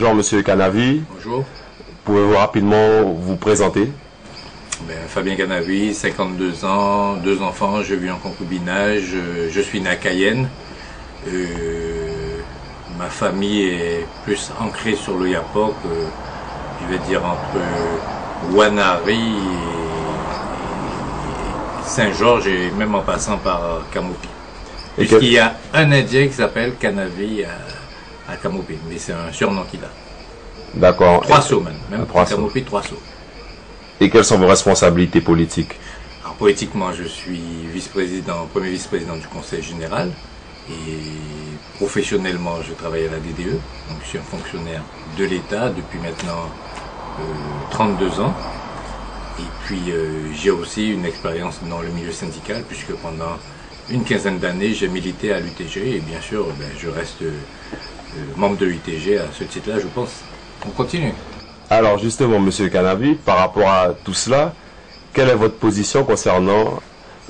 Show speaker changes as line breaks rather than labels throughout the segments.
Bonjour Monsieur Canavi.
Bonjour.
Pouvez-vous rapidement vous présenter?
Fabien Canavi, 52 ans, 2 enfants, je vis en concubinage, je suis né à Cayenne. Ma famille est plus ancrée sur le Yapok, je vais dire entre Wanari et Saint-Georges et même en passant par Camopi. Puisqu'il y a un Indien qui s'appelle Canavi à Camopi, mais c'est un surnom qu'il a.
D'accord.
3 sauts même
Camopi,
3 sauts.
Et quelles sont vos responsabilités politiques?
Alors, politiquement, je suis premier vice-président du Conseil général et professionnellement, je travaille à la DDE, donc je suis un fonctionnaire de l'État depuis maintenant 32 ans. Et puis j'ai aussi une expérience dans le milieu syndical puisque pendant une quinzaine d'années, j'ai milité à l'UTG et bien sûr, je reste membre de l'UTG à ce titre-là, je pense. On continue.
Alors justement, Monsieur Canavi, par rapport à tout cela, quelle est votre position concernant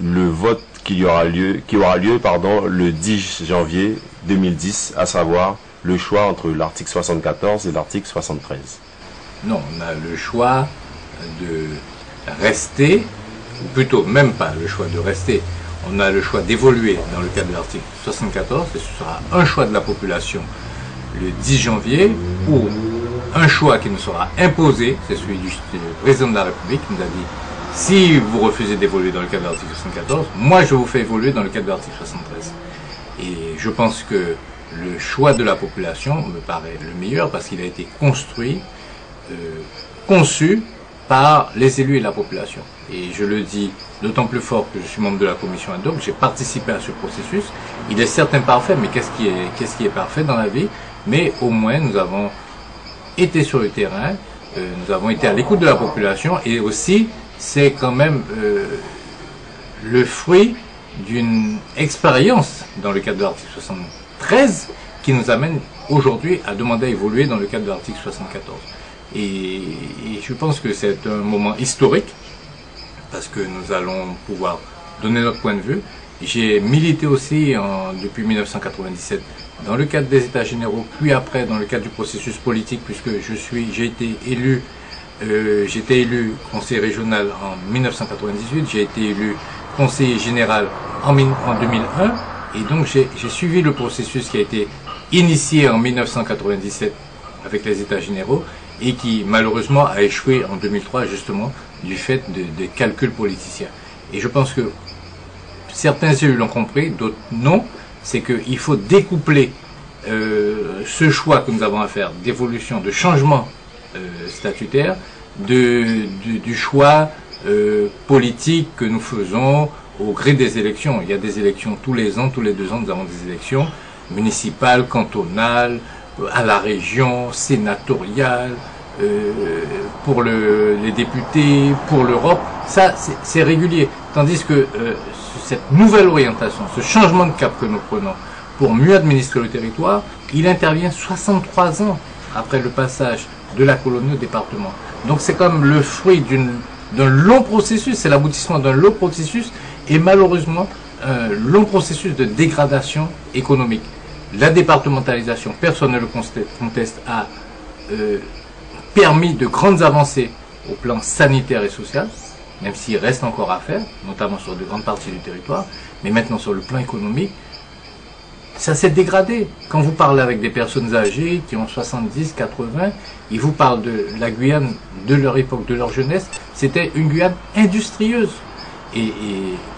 le vote qui aura lieu le 10 janvier 2010, à savoir le choix entre l'article 74 et l'article 73?
Non, on a le choix de rester, ou plutôt même pas le choix de rester, on a le choix d'évoluer dans le cadre de l'article 74, et ce sera un choix de la population le 10 janvier, ou un choix qui nous sera imposé, c'est celui du président de la République qui nous a dit si vous refusez d'évoluer dans le cadre de l'article 74, moi je vous fais évoluer dans le cadre de l'article 73. Et je pense que le choix de la population me paraît le meilleur parce qu'il a été construit, conçu par les élus et la population. Et je le dis d'autant plus fort que je suis membre de la commission ad hoc, j'ai participé à ce processus. Il est certes imparfait, mais qu'est-ce qui est parfait dans la vie? Mais au moins nous avons été sur le terrain, nous avons été à l'écoute de la population et aussi c'est quand même le fruit d'une expérience dans le cadre de l'article 73 qui nous amène aujourd'hui à demander à évoluer dans le cadre de l'article 74. Et je pense que c'est un moment historique parce que nous allons pouvoir donner notre point de vue. J'ai milité aussi depuis 1997 dans le cadre des États généraux, puis après dans le cadre du processus politique, puisque j'ai été élu, j'étais élu conseiller régional en 1998, j'ai été élu conseiller général en 2001, et donc j'ai suivi le processus qui a été initié en 1997 avec les États généraux, et qui malheureusement a échoué en 2003 justement du fait des calculs politiciens. Et je pense que certains élus l'ont compris, d'autres non, c'est qu'il faut découpler ce choix que nous avons à faire d'évolution, de changement statutaire, du choix politique que nous faisons au gré des élections. Il y a des élections tous les ans, tous les 2 ans, nous avons des élections municipales, cantonales, à la région, sénatoriale, pour les députés, pour l'Europe. Ça, c'est régulier. Tandis que cette nouvelle orientation, ce changement de cap que nous prenons pour mieux administrer le territoire, il intervient 63 ans après le passage de la colonie au département. Donc c'est comme le fruit d'un long processus, c'est l'aboutissement d'un long processus et malheureusement un long processus de dégradation économique. La départementalisation, personne ne le conteste, a permis de grandes avancées au plan sanitaire et social, même s'il reste encore à faire, notamment sur de grandes parties du territoire, mais maintenant sur le plan économique, ça s'est dégradé. Quand vous parlez avec des personnes âgées qui ont 70, 80, ils vous parlent de la Guyane de leur époque, de leur jeunesse, c'était une Guyane industrieuse. Et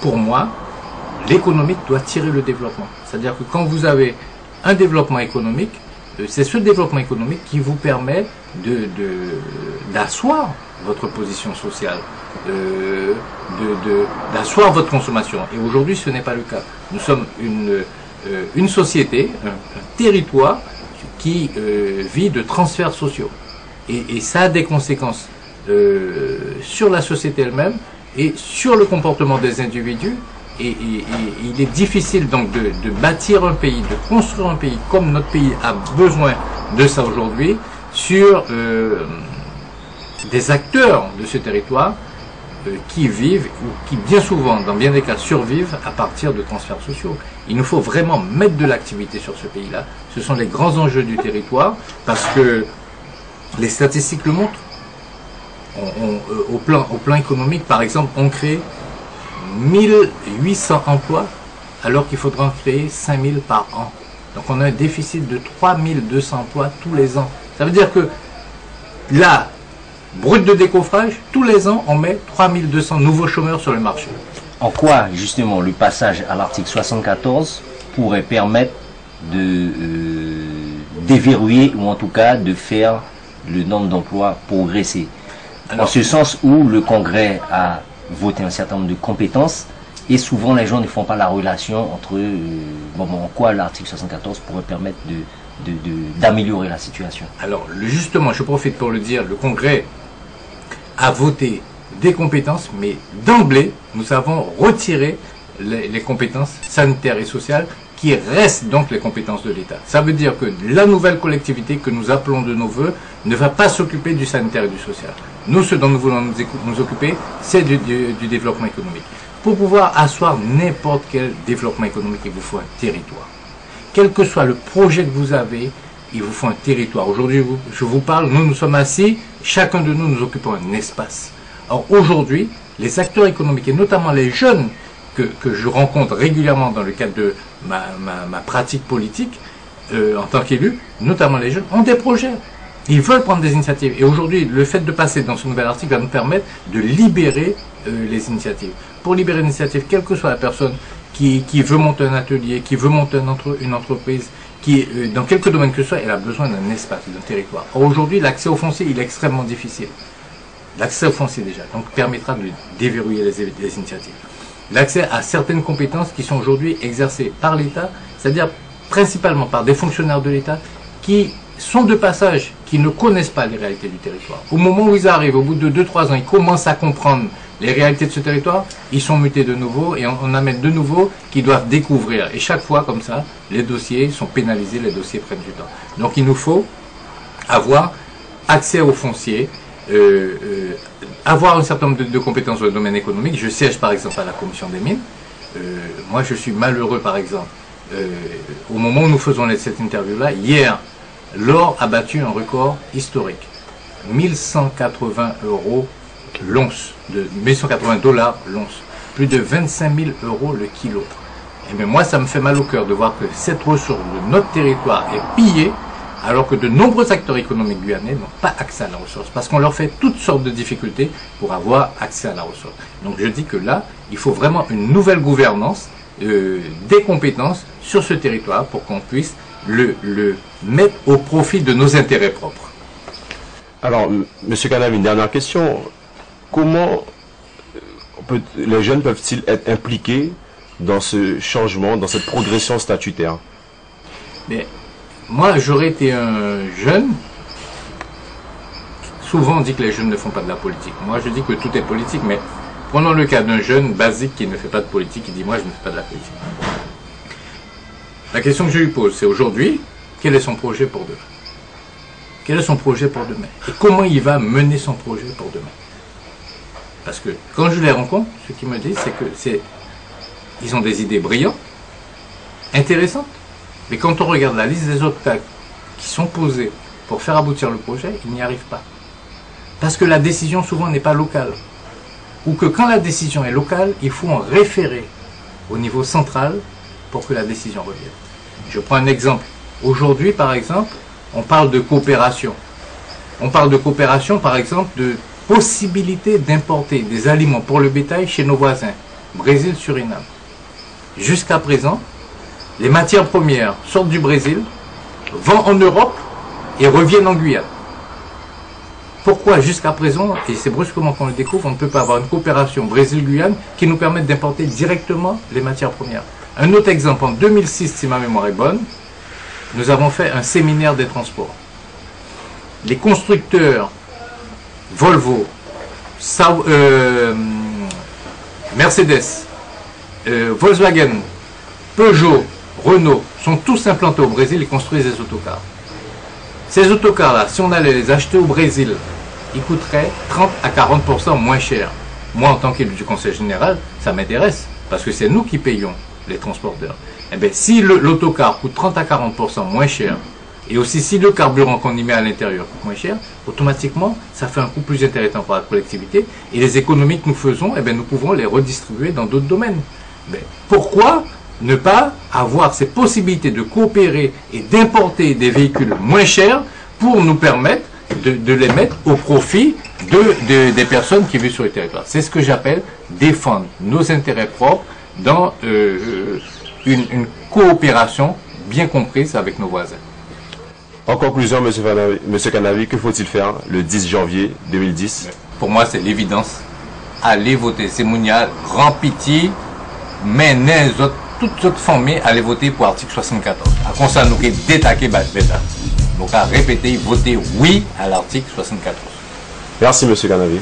pour moi, l'économique doit tirer le développement. C'est-à-dire que quand vous avez un développement économique, c'est ce développement économique qui vous permet d'asseoir votre position sociale, d'asseoir votre consommation. Et aujourd'hui, ce n'est pas le cas. Nous sommes une société, un territoire qui vit de transferts sociaux. Et ça a des conséquences sur la société elle-même et sur le comportement des individus. Et il est difficile donc de bâtir un pays, de construire un pays comme notre pays a besoin de ça aujourd'hui, sur des acteurs de ce territoire qui vivent, ou qui bien souvent, dans bien des cas, survivent à partir de transferts sociaux. Il nous faut vraiment mettre de l'activité sur ce pays-là. Ce sont les grands enjeux du territoire, parce que Les statistiques le montrent. Au plan économique, par exemple, on crée 1800 emplois alors qu'il faudra en créer 5000 par an. Donc on a un déficit de 3200 emplois tous les ans. Ça veut dire que là, brut de décoffrage, tous les ans, on met 3200 nouveaux chômeurs sur le marché.
En quoi, justement, le passage à l'article 74 pourrait permettre de déverrouiller, ou en tout cas de faire le nombre d'emplois progresser? En ce sens où le Congrès a voté un certain nombre de compétences, et souvent les gens ne font pas la relation entre en quoi l'article 74 pourrait permettre d'améliorer la situation.
Alors, justement, je profite pour le dire, le Congrès a voté des compétences, mais d'emblée, nous avons retiré les compétences sanitaires et sociales qui restent donc les compétences de l'État. Ça veut dire que la nouvelle collectivité que nous appelons de nos voeux ne va pas s'occuper du sanitaire et du social. Nous, ce dont nous voulons nous occuper, c'est du développement économique. Pour pouvoir asseoir n'importe quel développement économique, il vous faut un territoire. Quel que soit le projet que vous avez, il vous faut un territoire. Aujourd'hui, je vous parle, nous sommes assis, chacun de nous occupons un espace. Or, aujourd'hui, les acteurs économiques, et notamment les jeunes que je rencontre régulièrement dans le cadre de ma pratique politique, en tant qu'élu, notamment les jeunes, ont des projets. Ils veulent prendre des initiatives. Et aujourd'hui, le fait de passer dans ce nouvel article va nous permettre de libérer les initiatives. Pour libérer une initiative, quelle que soit la personne qui veut monter un atelier, qui veut monter une entreprise, qui, dans quelque domaine que ce soit, elle a besoin d'un espace, d'un territoire. Or, aujourd'hui, l'accès au foncier, il est extrêmement difficile. L'accès au foncier, déjà, donc permettra de déverrouiller les initiatives. L'accès à certaines compétences qui sont aujourd'hui exercées par l'État, c'est-à-dire principalement par des fonctionnaires de l'État qui sont de passage, qui ne connaissent pas les réalités du territoire. Au moment où ils arrivent, au bout de 2-3 ans, ils commencent à comprendre les réalités de ce territoire, ils sont mutés de nouveau et on amène de nouveau qui doivent découvrir. Et chaque fois, comme ça, les dossiers sont pénalisés, les dossiers prennent du temps. Donc il nous faut avoir accès au foncier, avoir un certain nombre de compétences dans le domaine économique. Je siège par exemple à la commission des mines. Moi je suis malheureux par exemple, au moment où nous faisons cette interview-là, hier, l'or a battu un record historique. 1180 € l'once, de 1180 $ l'once, plus de 25 000 € le kilo. Et bien moi ça me fait mal au cœur de voir que cette ressource de notre territoire est pillée, alors que de nombreux acteurs économiques guyanais n'ont pas accès à la ressource, parce qu'on leur fait toutes sortes de difficultés pour avoir accès à la ressource. Donc je dis que là, il faut vraiment une nouvelle gouvernance, des compétences sur ce territoire pour qu'on puisse le mettre au profit de nos intérêts propres.
Alors, M. Canavi, une dernière question. Comment les jeunes peuvent-ils être impliqués dans ce changement, dans cette progression statutaire?
Mais moi, j'aurais été un jeune. Souvent, on dit que les jeunes ne font pas de la politique. Moi, je dis que tout est politique, mais prenons le cas d'un jeune basique qui ne fait pas de politique, qui dit « moi, je ne fais pas de la politique ». La question que je lui pose, c'est aujourd'hui, quel est son projet pour demain? Quel est son projet pour demain? Et comment il va mener son projet pour demain? Parce que quand je les rencontre, ce qu'ils me disent, c'est que ils ont des idées brillantes, intéressantes, mais quand on regarde la liste des obstacles qui sont posés pour faire aboutir le projet, ils n'y arrivent pas. Parce que la décision souvent n'est pas locale. Ou que quand la décision est locale, il faut en référer au niveau central pour que la décision revienne. Je prends un exemple. Aujourd'hui, par exemple, on parle de coopération. On parle de coopération, par exemple, de possibilité d'importer des aliments pour le bétail chez nos voisins, Brésil, Suriname. Jusqu'à présent, les matières premières sortent du Brésil, vont en Europe et reviennent en Guyane. Pourquoi jusqu'à présent, et c'est brusquement qu'on le découvre, on ne peut pas avoir une coopération Brésil-Guyane qui nous permette d'importer directement les matières premières? Un autre exemple, en 2006, si ma mémoire est bonne, nous avons fait un séminaire des transports. Les constructeurs Volvo, Mercedes, Volkswagen, Peugeot, Renault sont tous implantés au Brésil et construisent des autocars. Ces autocars-là, si on allait les acheter au Brésil, ils coûteraient 30 à 40% moins cher. Moi, en tant qu'élu du Conseil général, ça m'intéresse, parce que c'est nous qui payons les transporteurs. Eh bien, si l'autocar coûte 30 à 40% moins cher Et aussi, si le carburant qu'on y met à l'intérieur coûte moins cher, automatiquement, ça fait un coût plus intéressant pour la collectivité. Et les économies que nous faisons, eh bien, nous pouvons les redistribuer dans d'autres domaines. Mais pourquoi ne pas avoir ces possibilités de coopérer et d'importer des véhicules moins chers pour nous permettre de les mettre au profit des personnes qui vivent sur le territoire? C'est ce que j'appelle défendre nos intérêts propres dans une coopération bien comprise avec nos voisins.
En conclusion, Monsieur Canavi, que faut-il faire le 10 janvier 2010?
Pour moi, c'est l'évidence. Allez voter. C'est Mounia, grand pitié, mais les autres, toutes autres familles, allez voter pour l'article 74. À quoi ça nous détaquer Bata. Donc à répéter, voter oui à l'article 74.
Merci, Monsieur Canavi.